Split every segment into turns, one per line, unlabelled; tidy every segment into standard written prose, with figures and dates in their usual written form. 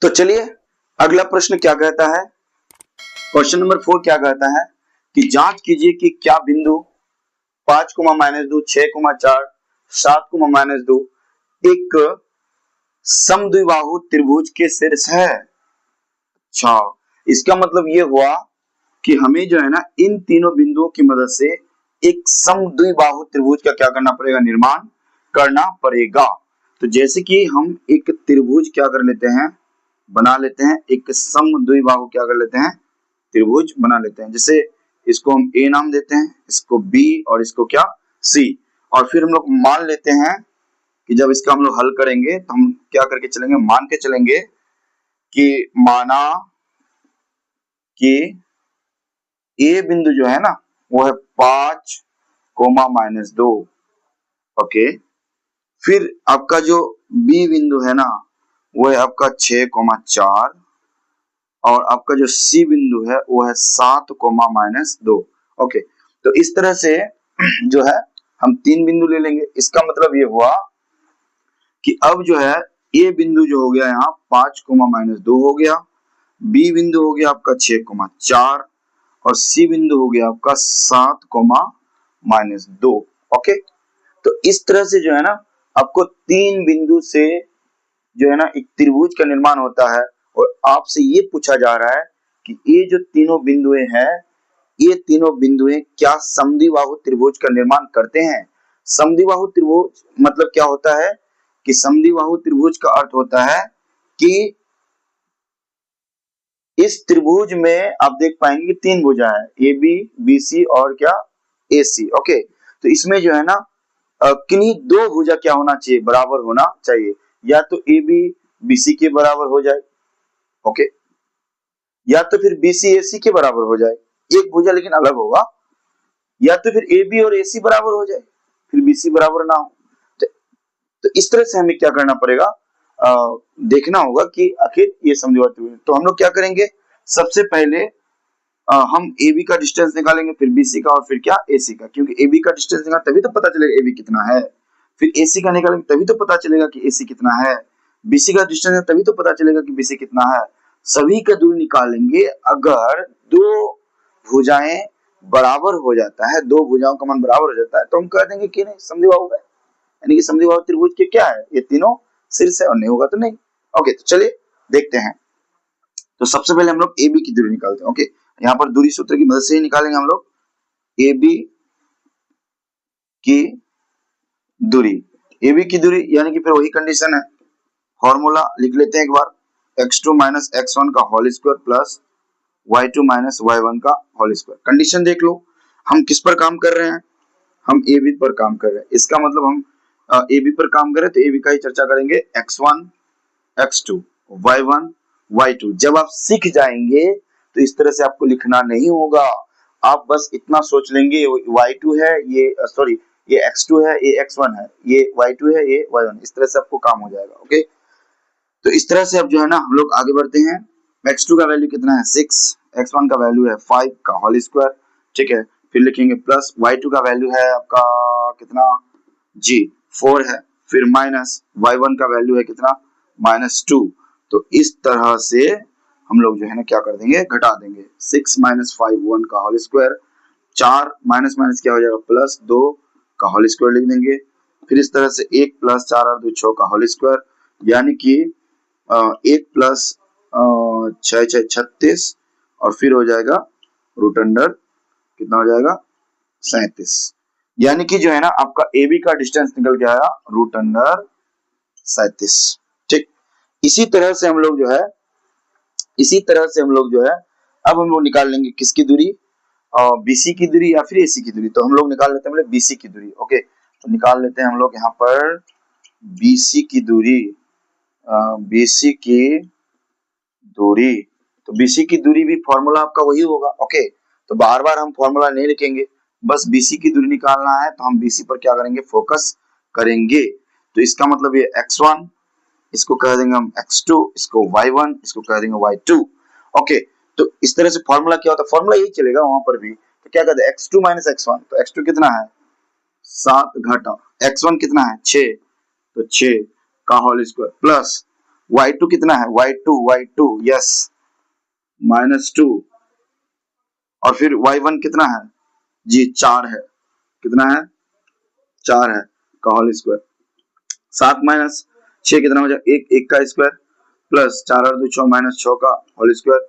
तो चलिए अगला प्रश्न क्या कहता है। क्वेश्चन नंबर 4 क्या कहता है कि जांच कीजिए कि क्या बिंदु 5,-2, 6,4, 7,-2 एक समद्विबाहु त्रिभुज के शीर्ष है। अच्छा, इसका मतलब ये हुआ कि हमें जो है ना इन तीनों बिंदुओं की मदद से एक समद्विबाहु त्रिभुज का क्या करना पड़ेगा, निर्माण करना पड़ेगा। तो जैसे कि हम एक त्रिभुज क्या कर लेते हैं, बना लेते हैं, एक समद्विबाहु क्या कर लेते हैं, त्रिभुज बना लेते हैं। जैसे इसको हम ए नाम देते हैं, इसको बी और इसको क्या सी, और फिर हम लोग मान लेते हैं कि जब इसका हम लोग हल करेंगे तो हम क्या करके चलेंगे, मान के चलेंगे कि माना कि ए बिंदु जो है ना वो है 5,-2, ओके। फिर आपका जो बी बिंदु है ना वो है आपका 6,4, और आपका जो सी बिंदु है वो है 7,-2, ओके। तो इस तरह से जो है हम 3 बिंदु ले लेंगे। इसका मतलब ये हुआ कि अब जो है ए बिंदु जो हो गया यहाँ 5,-2 हो गया, बी बिंदु हो गया आपका 6,4, और सी बिंदु हो गया आपका 7,-2, ओके। तो इस तरह से जो है ना आपको 3 बिंदु से जो है ना एक त्रिभुज का निर्माण होता है। और आपसे ये पूछा जा रहा है कि ये जो तीनों बिंदुएं हैं, ये तीनों बिंदुएं क्या समद्विबाहु त्रिभुज का निर्माण करते हैं। समद्विबाहु त्रिभुज मतलब क्या होता है कि समद्विबाहु त्रिभुज का अर्थ होता है कि इस त्रिभुज में आप देख पाएंगे कि 3 भुजा है, ए बी, बी सी और क्या ए सी, ओके। तो इसमें जो है ना किन्हीं 2 भुजा क्या होना चाहिए, बराबर होना चाहिए। या तो ए बी बी सी के बराबर हो जाए, ओके, या तो फिर बी सी ए सी के बराबर हो जाए, एक भुजा लेकिन अलग होगा, या तो फिर ए बी और ए सी बराबर हो जाए, फिर बी सी बराबर ना हो। तो इस तरह से हमें क्या करना पड़ेगा, देखना होगा कि आखिर ये समद्विबाहु त्रिभुज। तो हम लोग क्या करेंगे, सबसे पहले हम ए बी का डिस्टेंस निकालेंगे, फिर बी सी का, और फिर क्या ए सी का, क्योंकि ए बी का डिस्टेंस निकालेंगे तभी तो पता चलेगा ए बी कितना है। फिर ए सी का निकालेंगे तभी तो पता चलेगा कि ए सी कितना है। बी सी का डिस्टेंस है तभी तो पता चलेगा कि बी सी कितना है। सभी का दूरी निकालेंगे, अगर 2 भुजाएं बराबर हो जाता है, 2 भुजाओं का मान बराबर हो जाता है, तो हम कह देंगे कि नहीं समद्विबाहु है, यानी कि समद्विबाहु त्रिभुज के क्या है, ये तीनों शीर्ष है, और नहीं होगा तो नहीं। ओके, तो चलिए देखते हैं। तो सबसे पहले हम लोग ए बी की दूरी निकालते हैं, ओके। यहाँ पर दूरी सूत्र की मदद से ही निकालेंगे हम लोग ए बी की दूरी। ए बी की दूरी यानी कि फिर वही कंडीशन है, फॉर्मूला लिख लेते हैं एक बार, x2 माइनस x1 का whole square plus y2 minus y1 का होल स्क्वायर। कंडीशन देख लो, हम किस पर काम कर रहे हैं, हम ए बी पर काम कर रहे हैं। इसका मतलब हम ए बी पर काम करें तो ए बी का ही चर्चा करेंगे, x1 x2 y1 y2। जब आप सीख जाएंगे तो इस तरह से आपको लिखना नहीं होगा, आप बस इतना सोच लेंगे y2 है ये, सॉरी ये x2 है, ये x1 है, ये y2 है, ये y1, इस तरह से आपको काम हो जाएगा, ओके। तो इस तरह से अब जो है ना हम लोग आगे बढ़ते हैं। x2 का वैल्यू कितना है 6, x1 का वैल्यू है 5 का होल स्क्वायर, ठीक है। फिर लिखेंगे प्लस y2 का वैल्यू है आपका कितना जी 4 है, फिर माइनस y1 का वैल्यू है कितना -2। तो इस तरह से हम लोग जो है ना क्या कर देंगे, घटा देंगे। 6 माइनस 5 1 का होल स्क्वायर, 4 माइनस माइनस क्या हो जाएगा प्लस 2 का होल स्क्वायर लिख देंगे। फिर इस तरह से 1 प्लस 4 और 2 6 का होल स्क्वायर, यानी कि 1 प्लस 6 6 36, और फिर हो जाएगा रूट अंडर कितना हो जाएगा 37, यानी कि जो है ना आपका ए बी का डिस्टेंस निकल के आया रूट अंडर 37, ठीक। इसी तरह से हम लोग जो है अब हम लोग निकाल लेंगे किसकी दूरी, बीसी की दूरी या फिर एसी की दूरी। तो हम लोग निकाल लेते हैं बीसी की दूरी, ओके। तो निकाल लेते हैं हम लोग यहाँ पर बीसी की दूरी, बीसी की दूरी। तो बीसी की दूरी भी फॉर्मूला आपका वही होगा, ओके। तो बार बार हम फॉर्मूला नहीं लिखेंगे, बस बीसी की दूरी निकालना है, तो हम बीसी पर क्या करेंगे, फोकस करेंगे। तो इसका मतलब ये x1, इसको कह देंगे हम x2, इसको y1, इसको कह देंगे y2, ओके। तो इस तरह से फॉर्मूला क्या होता है, फॉर्मूला यही चलेगा वहां पर भी। तो क्या कहते हैं x2 माइनस x1, तो x2 कितना है 7 घटा x1 कितना है 6, तो 6 का होल स्क्वायर प्लस y2 कितना है, y2 यस -2, और फिर y1 कितना है जी 4 है, कितना है 4 है का होल स्क्वायर, 7 माइनस 6 कितना हो जाएगा, 1 का स्क्वायर प्लस 4 और 2 6 माइनस 6 का होल स्क्वायर,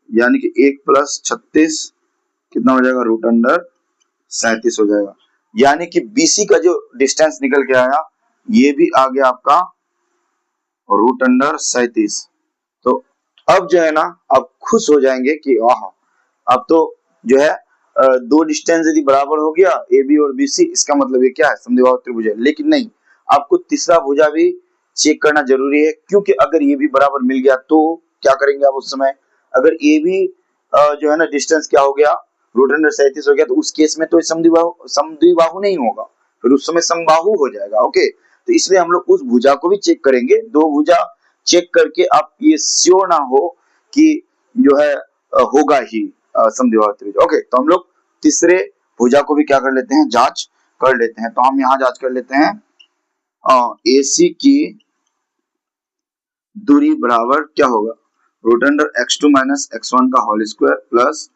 यानी कि 1 प्लस 36 कितना हो जाएगा √37 हो जाएगा। यानी कि BC का जो डिस्टेंस निकल के आया ये भी आ गया आपका √37। तो अब जो है ना आप खुश हो जाएंगे कि आह, अब तो जो है दो डिस्टेंस यदि बराबर हो गया AB और BC, इसका मतलब ये क्या है, समद्विबाहु त्रिभुज है। लेकिन नहीं, आपको तीसरा भुजा भी चेक करना जरूरी है, क्योंकि अगर ये भी बराबर मिल गया तो क्या करेंगे आप उस समय, अगर ये भी जो है ना डिस्टेंस क्या हो गया √37 हो गया, तो उस केस में तो समद्विबाहु नहीं होगा, फिर उस समय समबाहु हो जाएगा। ओके, तो इसलिए हम लोग उस भुजा को भी चेक करेंगे, दो भुजा चेक करके आप ये श्योर ना हो कि जो है होगा ही समद्विबाहु त्रिभुज। ओके, तो हम लोग तीसरे भुजा को भी क्या कर लेते हैं, जांच कर लेते हैं। तो हम यहाँ जांच कर लेते हैं AC की दूरी बराबर क्या होगा, √x2 माइनस x1 का whole square plus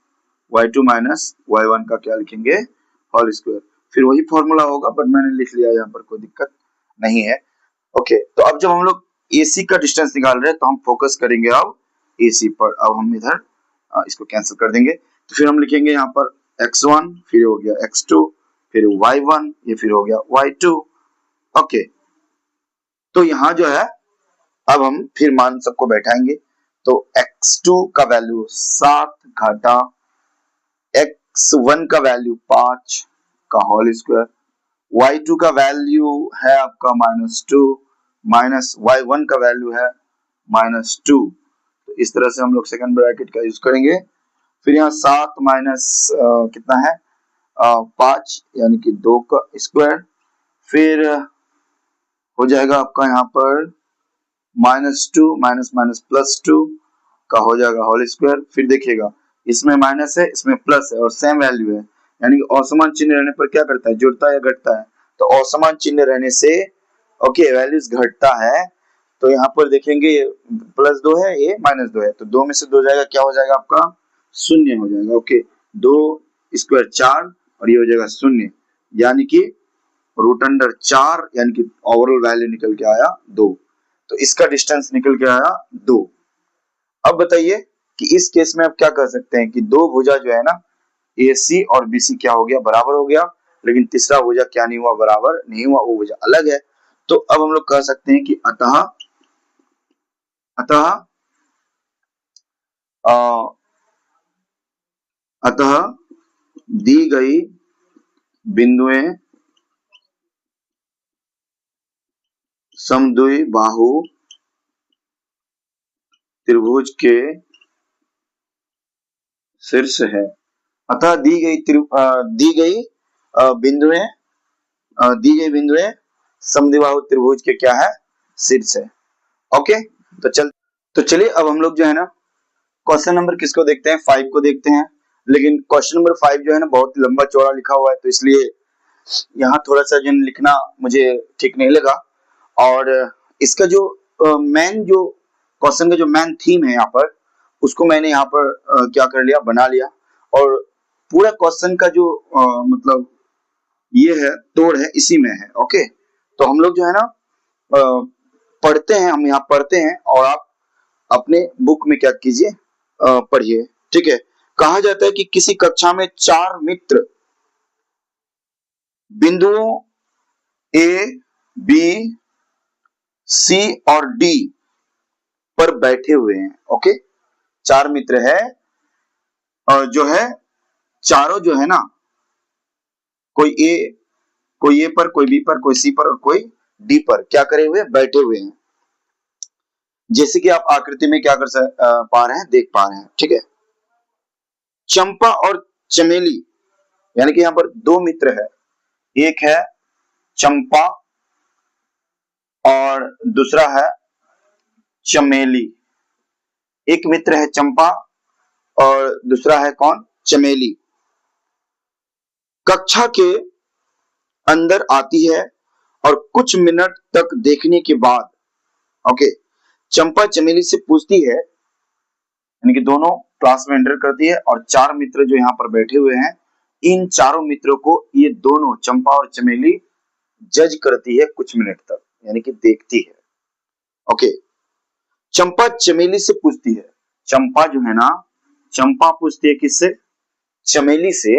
y2 minus y1 का क्या लिखेंगे होल स्क्वायर, फिर वही फॉर्मूला होगा बट मैंने लिख लिया, यहाँ पर कोई दिक्कत नहीं है। ओके, तो अब जब हम लोग AC का डिस्टेंस निकाल रहे हैं तो हम फोकस करेंगे अब AC पर। अब हम इधर इसको कैंसिल कर देंगे, तो फिर हम लिखेंगे यहाँ पर x1, फिर हो गया x2, फिर y1, ये फिर हो गया y2। ओके, तो यहाँ जो है अब हम फिर मान सबको बैठाएंगे, तो x2 का वैल्यू 7 घटा x1 का वैल्यू 5 का होल स्क्वायर, y2 का वैल्यू है आपका -2 माइनस y1 का वैल्यू है -2। तो इस तरह से हम लोग सेकंड ब्रैकेट का यूज करेंगे। फिर यहाँ 7 माइनस कितना है 5 यानी कि 2 का स्क्वायर, फिर हो जाएगा आपका यहाँ पर -2 माइनस माइनस +2 का हो जाएगा होल स्क्वायर। फिर देखिएगा इसमें माइनस है इसमें प्लस है और सेम वैल्यू है, यानी कि असमान चिन्ह रहने पर क्या करता है, जुड़ता है या घटता है, तो असमान चिन्ह रहने से ओके वैल्यूज घटता है। तो यहाँ पर देखेंगे +2 है ये -2 है, तो 2 में से 2 जाएगा, क्या हो जाएगा आपका 0 हो जाएगा। ओके, 2 स्क्वायर 4 और ये हो जाएगा 0, यानी कि √4 यानी कि ओवरऑल वैल्यू निकल के आया 2। तो इसका डिस्टेंस निकल के आया 2। अब बताइए कि इस केस में आप क्या कर सकते हैं कि दो भुजा जो है ना AC और BC क्या हो गया बराबर हो गया, लेकिन तीसरा भुजा क्या नहीं हुआ, बराबर नहीं हुआ, वो भुजा अलग है। तो अब हम लोग कह सकते हैं कि अतः दी गई बिंदुएं समद्विबाहु त्रिभुज के शीर्ष है। अतः दी गई बिंदुएं समद्विबाहु त्रिभुज के क्या है, शीर्ष है। ओके, तो चलिए अब हम लोग जो है ना क्वेश्चन नंबर किसको देखते हैं, 5 को देखते हैं। लेकिन क्वेश्चन नंबर 5 जो है ना बहुत लंबा चौड़ा लिखा हुआ है, तो इसलिए यहाँ थोड़ा सा जो लिखना मुझे ठीक नहीं लगा। और इसका जो मेन जो क्वेश्चन का जो मेन थीम है यहाँ पर, उसको मैंने यहाँ पर क्या कर लिया, बना लिया। और पूरा क्वेश्चन का जो मतलब ये है तोड़ है इसी में है। ओके, तो हम लोग जो है ना पढ़ते हैं, हम यहाँ पढ़ते हैं और आप अपने बुक में क्या कीजिए पढ़िए। ठीक है, कहा जाता है कि किसी कक्षा में 4 मित्र बिंदुओं A, B, C और D पर बैठे हुए हैं। ओके, 4 मित्र है और जो है चारों जो है ना कोई A पर, कोई B पर, कोई C पर और कोई D पर क्या करे हुए, बैठे हुए हैं। जैसे कि आप आकृति में क्या कर पा रहे हैं, देख पा रहे हैं। ठीक है, चंपा और चमेली यानी कि यहाँ पर 2 मित्र है, एक है चंपा और दूसरा है चमेली। एक मित्र है चंपा और दूसरा है कौन, चमेली। कक्षा के अंदर आती है और कुछ मिनट तक देखने के बाद ओके चंपा चमेली से पूछती है, यानी कि दोनों क्लास में एंटर करती है और चार मित्र जो यहाँ पर बैठे हुए हैं, इन चारों मित्रों को ये दोनों चंपा और चमेली जज करती है कुछ मिनट तक, यानी कि देखती है। ओके, चंपा चमेली से पूछती है, चंपा जो है ना, चंपा पूछती है किससे? चमेली से,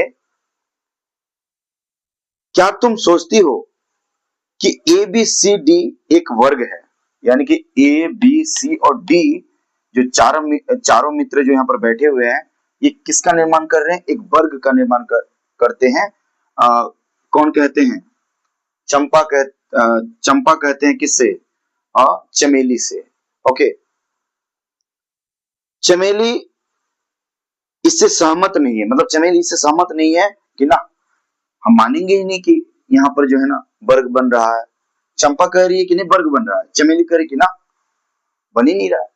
क्या तुम सोचती हो कि ए बी सी डी एक वर्ग है? यानी कि ए बी सी और डी जो चारों मित्र जो यहाँ पर बैठे हुए हैं, ये किसका निर्माण कर रहे हैं? एक वर्ग का निर्माण करते हैं। कौन कहते हैं? चंपा कहते हैं किससे? चमेली से। ओके, चमेली इससे सहमत नहीं है, मतलब चमेली इससे सहमत नहीं है कि ना हम मानेंगे ही नहीं कि यहाँ पर जो है ना वर्ग बन रहा है। चंपा कह रही है कि नहीं वर्ग बन रहा है, चमेली कह रही कि ना बन ही नहीं रहा है।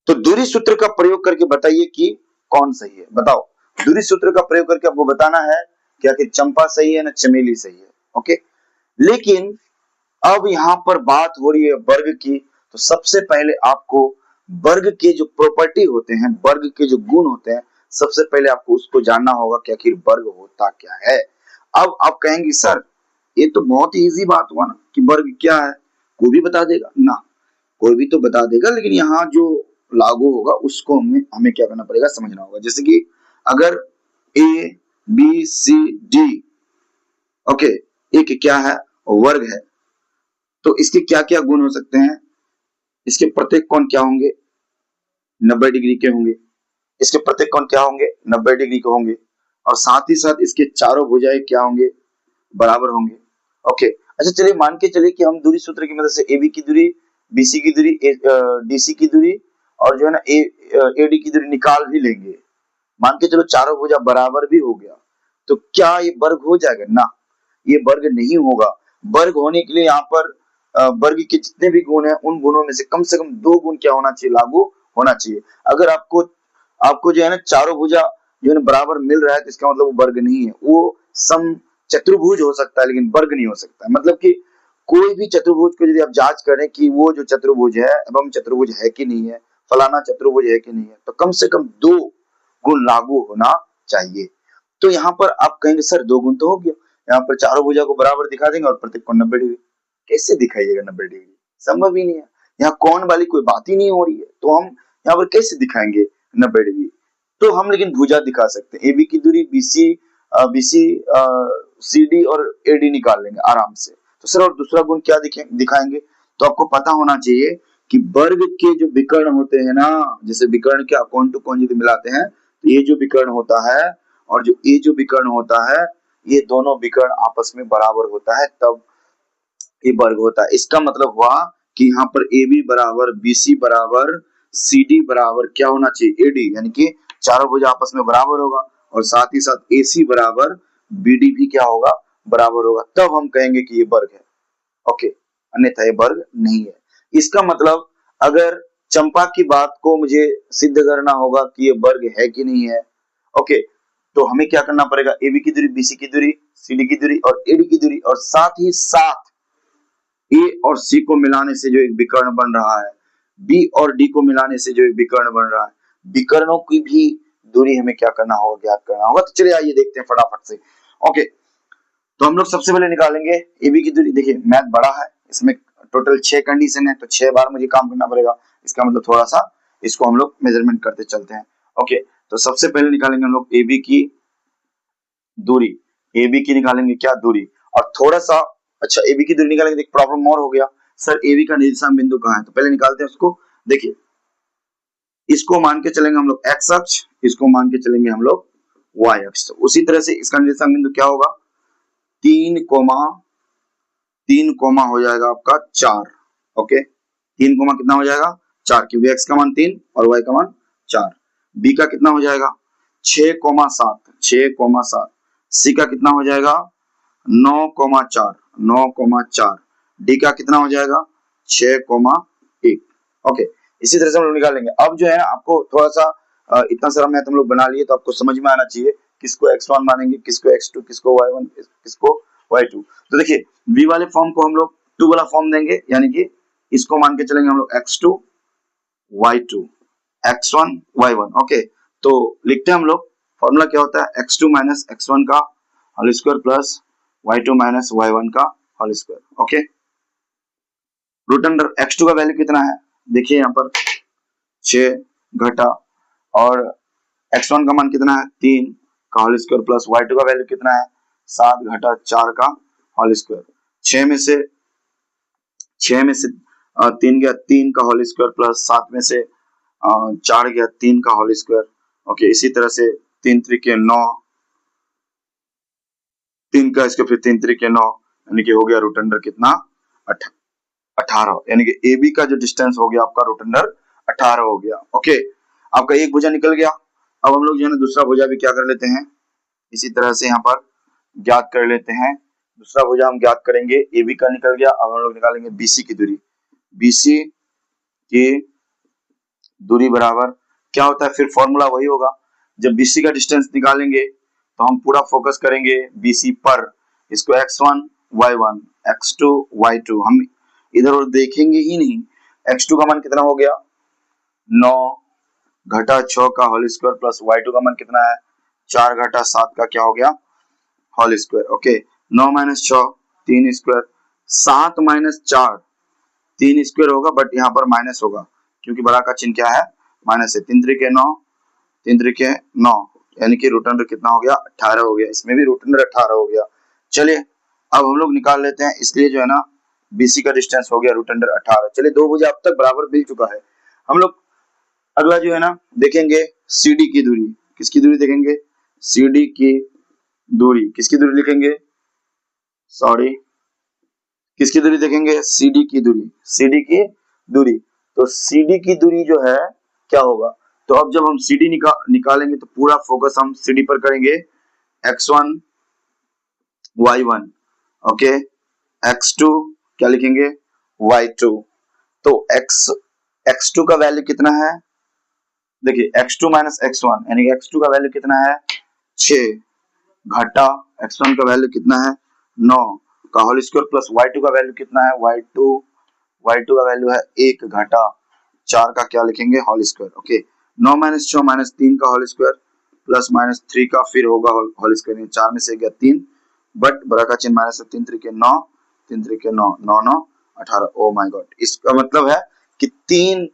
तो दूरी सूत्र का प्रयोग करके बताइए कि कौन सही है। बताओ, दूरी सूत्र का प्रयोग करके आपको बताना है कि आखिर चंपा सही है ना चमेली सही है। ओके, लेकिन अब यहाँ पर बात हो रही है वर्ग की, तो सबसे पहले आपको वर्ग के जो प्रॉपर्टी होते हैं, वर्ग के जो गुण होते हैं, सबसे पहले आपको उसको जानना होगा कि आखिर वर्ग होता क्या है। अब आप कहेंगे सर ये तो बहुत ही इजी बात हुआ ना कि वर्ग क्या है, कोई भी बता देगा ना, कोई भी तो बता देगा, लेकिन यहाँ जो लागू होगा उसको हमें क्या करना पड़ेगा, समझना होगा। जैसे कि अगर A B C D, okay, एक क्या है? वर्ग है, तो इसके क्या क्या गुण हो सकते हैं? इसके प्रत्येक कोण क्या होंगे? 90 डिग्री के होंगे। इसके प्रत्येक कोण क्या होंगे? 90 डिग्री के होंगे। और साथ ही साथ इसके चारों भुजाएं क्या होंगे? बराबर होंगे। ओके, अच्छा चलिए मान के चलिए कि हम दूरी सूत्र की मदद से ए बी की दूरी, बी सी की दूरी, डी सी की दूरी और जो है ना ए डी की दूरी निकाल भी लेंगे। मान के चलो चारों भुजा बराबर भी हो गया, तो क्या ये वर्ग हो जाएगा? ना, ये वर्ग नहीं होगा। वर्ग होने के लिए यहाँ पर वर्ग के जितने भी गुण हैं, उन गुणों में से कम 2 गुण क्या होना चाहिए? लागू होना चाहिए। अगर आपको जो है ना चारों भुजा जो है ना बराबर मिल रहा है, तो इसका मतलब वो वर्ग नहीं है, वो सम चतुर्भुज हो सकता है, लेकिन वर्ग नहीं हो सकता। मतलब कि कोई भी चतुर्भुज को यदि आप जांच करें कि वो जो चतुर्भुज है एवं चतुर्भुज है कि नहीं है, फलाना चतुर्भुज है कि नहीं है, तो कम से कम 2 गुण लागू होना चाहिए। तो यहाँ पर आप कहेंगे सर 2 गुण तो हो गया, यहाँ पर चारों भुजा को बराबर दिखा देंगे और प्रत्येक कोण 90 डिग्री। कैसे दिखाइएगा 90 डिग्री? संभव ही नहीं है, यहाँ कोण वाली कोई बात ही नहीं हो रही है, तो हम यहाँ पर कैसे दिखाएंगे 90 डिग्री? तो हम लेकिन भुजा दिखा सकते हैं। ए बी की दूरी बीसी सी डी और ए डी निकाल लेंगे आराम से। तो सर और दूसरा गुण क्या दिखाएंगे? तो आपको पता होना चाहिए कि वर्ग के जो विकर्ण होते हैं ना, जैसे विकर्ण के कोण टू कोण यदि मिलाते हैं, तो ये जो विकर्ण होता है और जो ये जो विकर्ण होता है, ये दोनों विकर्ण आपस में बराबर होता है, तब ये वर्ग होता है। इसका मतलब हुआ कि यहाँ पर ए बी बराबर बी सी बराबर सी डी बराबर क्या होना चाहिए? ए डी, यानी कि चारों भुजा आपस में बराबर होगा, और साथ ही साथ ए सी बराबर बी डी भी क्या होगा? बराबर होगा, तब हम कहेंगे कि ये वर्ग है। ओके, अन्यथा ये वर्ग नहीं है। इसका मतलब अगर चंपा की बात को मुझे सिद्ध करना होगा कि ये वर्ग है कि नहीं है, ओके, तो हमें क्या करना पड़ेगा? ए बी की दूरी, बी सी की दूरी, सी डी की दूरी और ए डी की दूरी, और साथ ही साथ ए और सी को मिलाने से जो एक विकर्ण बन रहा है, बी और डी को मिलाने से जो एक विकर्ण बन रहा है, विकर्णों की भी दूरी हमें क्या करना होगा? ज्ञात करना होगा। तो चलिए आइए देखते हैं फटाफट से। ओके, तो हम लोग सबसे पहले निकालेंगे ए बी की दूरी। देखिए मैथ बड़ा है, इसमें टोटल 6 कंडीशन है, तो 6 बार मुझे काम करना पड़ेगा। इसका मतलब थोड़ा सा इसको हम लोग मेजरमेंट करते चलते हैं। ओके, तो सबसे पहले निकालेंगे हम लोग ए बी की दूरी। ए बी की निकालेंगे क्या? दूरी। और थोड़ा सा अच्छा ए बी की दूरी निकालेंगे, एक प्रॉब्लम और हो गया, सर ए बी का निर्देशांक बिंदु कहाँ है? तो पहले निकालते हैं उसको। देखिए इसको मान के चलेंगे हम लोग एक्स अक्ष, इसको मान के चलेंगे हम लोग वाई अक्ष। तो उसी तरह से इसका निर्देशांक बिंदु क्या होगा? 3 कोमा हो जाएगा आपका 4। ओके, 3 कोमा कितना हो जाएगा? 4, क्योंकि एक्स का मान 3 और वाई का मान 4। बी का कितना हो जाएगा? 6,7, 6,7। सी का कितना हो जाएगा? 9,4, 9,4। डी का कितना हो जाएगा? 6,1। ओके, इसी तरह से हम लोग निकालेंगे। अब जो है ना आपको थोड़ा सा इतना सारा मैथ हम लोग बना लिए, तो आपको समझ में आना चाहिए किसको x1 मानेंगे, किसको x2, किसको y1, किसको y2। तो देखिए v वाले फॉर्म को हम लोग 2 वाला फॉर्म देंगे, यानी कि इसको मान के चलेंगे हम लोग x2 y2 x1 y1। Okay, तो लिखते हैं हम लोग, फॉर्मूला क्या होता है, x2 माइनस x1 का whole square plus y2 minus y1 का whole square. Okay, root under x2 का वैल्यू कितना है, देखिए यहाँ पर 6 घटा, और x1 का मान कितना है 3 का होल स्क्वायर प्लस y2 का वैल्यू कितना है 7 घटा 4 का होल स्क्वायर। 6 में से 3 गया 3 का होल स्क्वायर प्लस 7 में से 4 गया 3 का होल स्क्वायर। ओके, इसी तरह से 3 त्रिके 9, 3 का स्क्वायर फिर 3 त्रिके 9, यानी कि हो गया रूट अंडर कितना 18, यानी कि ए बी का जो डिस्टेंस हो गया आपका रूट अंडर 18 हो गया। ओके, आपका एक भुजा निकल गया। अब हम लोग जो है ना दूसरा भुजा भी क्या कर लेते हैं, इसी तरह से यहाँ पर ज्ञात कर लेते हैं। दूसरा भुजा हम ज्ञात करेंगे, ए बी का निकल गया। अब हम लोग निकालेंगे बीसी की दूरी। बीसी की दूरी बराबर क्या होता है, फिर फॉर्मूला वही होगा। जब बीसी का डिस्टेंस निकालेंगे तो हम पूरा फोकस करेंगे बीसी पर, इसको x1 y1 x2 y2, हम इधर उधर देखेंगे ही नहीं। x2 का मान कितना हो गया 9 घटा 6 का होल स्क्वायर प्लस y2 का मान कितना है 4 घटा 7 का क्या हो गया whole square. Okay, 9 minus 6 3 square, 7 minus 4 3 square होगा, बट यहाँ पर माइनस होगा क्योंकि बड़ा का चिन्ह क्या है माइनस है। 3 त्रिके 9, 3 त्रिके 9, यानी कि रूट अंडर कितना हो गया 18 हो गया। इसमें भी रूट अंडर 18 हो गया। चलिए अब हम लोग निकाल लेते हैं, इसलिए जो है ना बीसी का डिस्टेंस हो गया रूट अंडर 18। चलिए दो भुजा अब तक बराबर मिल चुका है। हम लोग अगला जो है ना देखेंगे सीडी की दूरी। किसकी दूरी देखेंगे, सीडी की दूरी। किसकी दूरी लिखेंगे, सॉरी, किसकी दूरी देखेंगे, सीडी की दूरी। सीडी की दूरी, तो सीडी की दूरी जो है क्या होगा, तो अब जब हम सीडी निकालेंगे तो पूरा फोकस हम सीडी पर करेंगे। x1 y1, ओके, x2 क्या लिखेंगे y2। तो x2 का वैल्यू कितना है, देखिए x2 माइनस x1, यानी x2 का वैल्यू कितना है 6 घटा x1 का वैल्यू कितना है 9 का होल स्क्वायर प्लस y2 का वैल्यू कितना है y2 का वैल्यू है 1 घटा 4 का क्या लिखेंगे whole square. Okay, 9 minus 6 minus 3 का होल स्क्वायर प्लस माइनस 3 का फिर होगा होल स्क्वायर। 4 में से गया 3, बट बड़ा का चिन्ह माइनस है। 3 त्रिके 9, 3 त्रिके 9, 9 9 18। ओ माय गॉड, इसका मतलब है कि 3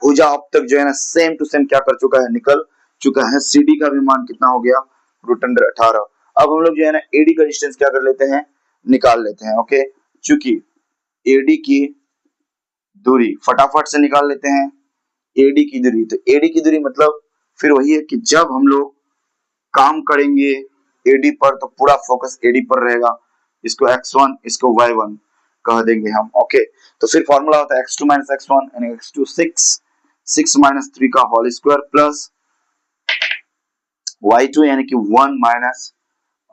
भुजा अब तक जो है ना सेम टू सेम क्या कर चुका है, निकल चुका है। सीडी का भी मान कितना हो गया रूट अंडर 18। अब हम लोग जो है ना एडी का डिस्टेंस क्या कर लेते हैं, निकाल लेते हैं। ओके, चूंकि एडी की दूरी फटाफट से निकाल लेते हैं। एडी की दूरी, तो एडी की दूरी मतलब फिर वही है कि जब हम लोग काम करेंगे एडी पर तो पूरा फोकस एडी पर रहेगा। इसको x1 इसको y1 कह देंगे हम। ओके, तो फिर फॉर्मूला होता है x2 माइनस x1 यानी x2 6 माइनस 3 का होल स्क्वायर प्लस y2 यानी कि 1 माइनस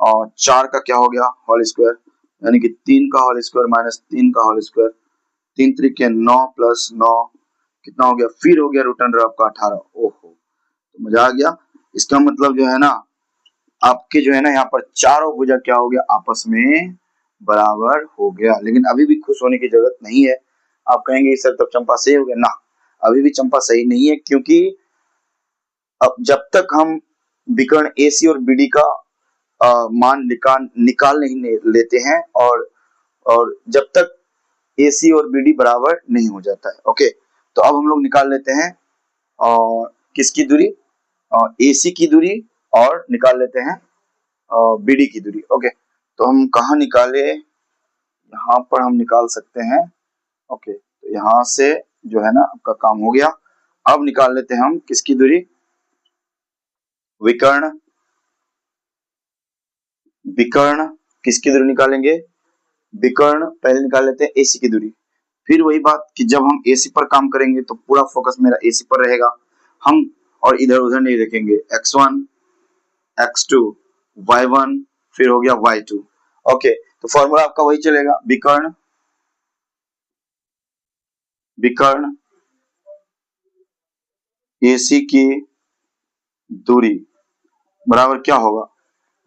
और 4 का क्या हो गया होल स्क्वायर, यानी कि 3 का होल स्क्वायर माइनस 3 का होल स्क्वायर। 3 त्रिके 9 प्लस 9 कितना हो गया, फिर हो गया रूट अंडर आपका 18। ओहो, तो मजा आ गया। इसका मतलब जो है ना आपके जो है ना यहाँ पर चारों भुजा क्या हो गया आपस में बराबर हो गया। लेकिन अभी भी खुश होने की जरूरत नहीं है। आप कहेंगे सर तब चंपा सही हो गया ना, अभी भी चंपा सही नहीं है, क्योंकि अब जब तक हम विकर्ण AC और BD का मान निकाल नहीं लेते हैं और जब तक AC और BD बराबर नहीं हो जाता है। ओके, तो अब हम लोग निकाल लेते हैं किसकी दूरी, AC की दूरी, और निकाल लेते हैं BD की दूरी। ओके, तो हम कहाँ निकाले, यहाँ पर हम निकाल सकते हैं। ओके, तो यहाँ से जो है ना आपका काम हो गया। अब निकाल लेते हैं हम किसकी दूरी, विकर्ण किसकी दूरी निकालेंगे, विकर्ण पहले निकाल लेते हैं AC की दूरी। फिर वही बात कि जब हम AC पर काम करेंगे तो पूरा फोकस मेरा AC पर रहेगा, हम और इधर उधर नहीं रखेंगे। x1 x2 y1 फिर हो गया y2। ओके, तो फॉर्मूला आपका वही चलेगा, विकर्ण AC की दूरी बराबर क्या होगा,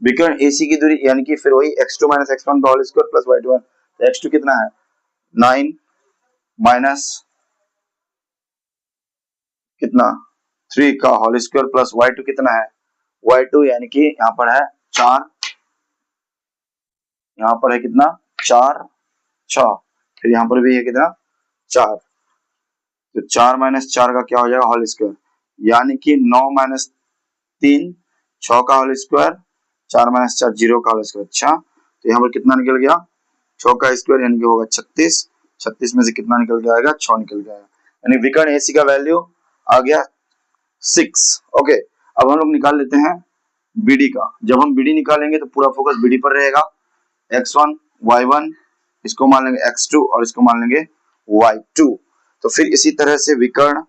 विकर्ण AC की दूरी यानी कि फिर वही x2 माइनस x1 का होल स्क्वायर प्लस y2। तो x2 कितना है 9 माइनस कितना 3 का होल स्क्वायर प्लस y2 कितना है y2 यानी कि यहाँ पर है 4, यहाँ पर है कितना 4 6, फिर यहाँ पर भी है कितना 4, तो 4 माइनस 4 का क्या हो जाएगा होल स्क्वायर, यानी कि 9 माइनस 3 6 का होल स्क्वायर, 4 माइनस 4 0 का होल स्क्वायर। अच्छा तो यहाँ पर कितना निकल गया 6 का स्क्वायर यानी कि होगा 36, 36 में से कितना निकल के आएगा 6 निकल के आएगा, यानी विकर्ण AC का वैल्यू आ गया 6। ओके अब हम लोग निकाल लेते हैं BD का। जब हम BD निकालेंगे तो पूरा फोकस BD पर रहेगा, x1 y1 इसको मान लेंगे x2 और इसको मान लेंगे y2। तो फिर इसी तरह से विकर्ण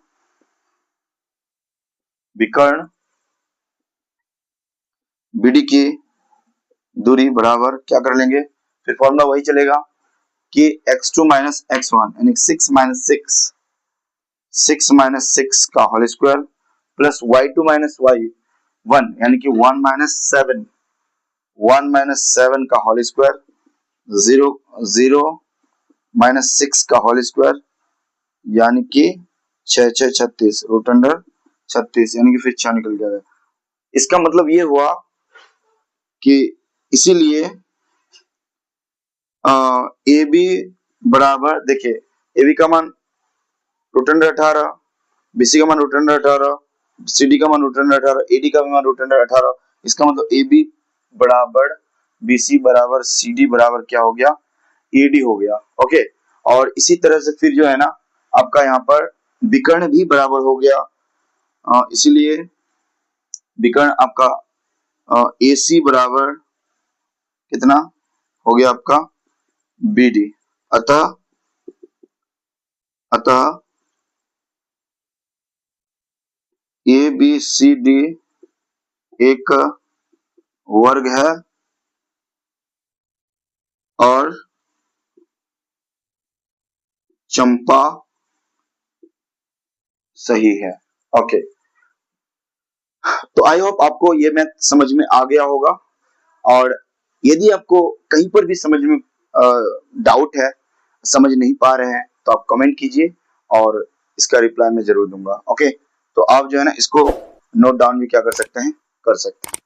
BD की दूरी बराबर क्या कर लेंगे, फिर फॉर्मूला वही चलेगा कि x2 माइनस x1 यानी 6 माइनस 6 का whole square plus y2 minus y1 यानी कि 1 माइनस 7 का होल स्क्वायर, 0 माइनस 6 का होल स्क्वायर यानी कि 6 6 36 रूट अंडर 36 यानी कि फिर 6 निकल जाएगा। इसका मतलब ये हुआ कि इसीलिए ए बी बराबर, देखिए ए बी का मान रूट अंडर 18, बीसी का मान रूट अंडर 18, सीडी का मान रूट अंडर 18, एडी का मान रूट अंडर 18। इसका मतलब ए बी बराबर बीसी बराबर सीडी बराबर क्या हो गया एडी हो गया। ओके और इसी तरह से फिर जो है ना आपका यहाँ पर विकर्ण भी बराबर हो गया, इसीलिए विकर्ण आपका AC बराबर कितना हो गया आपका BD। अतः ABCD एक वर्ग है और चंपा सही है। ओके तो आई होप आपको ये मैथ समझ में आ गया होगा, और यदि आपको कहीं पर भी समझ में डाउट है, समझ नहीं पा रहे हैं तो आप कमेंट कीजिए और इसका रिप्लाई मैं जरूर दूंगा। ओके तो आप जो है ना इसको नोट डाउन भी क्या कर सकते हैं, कर सकते हैं।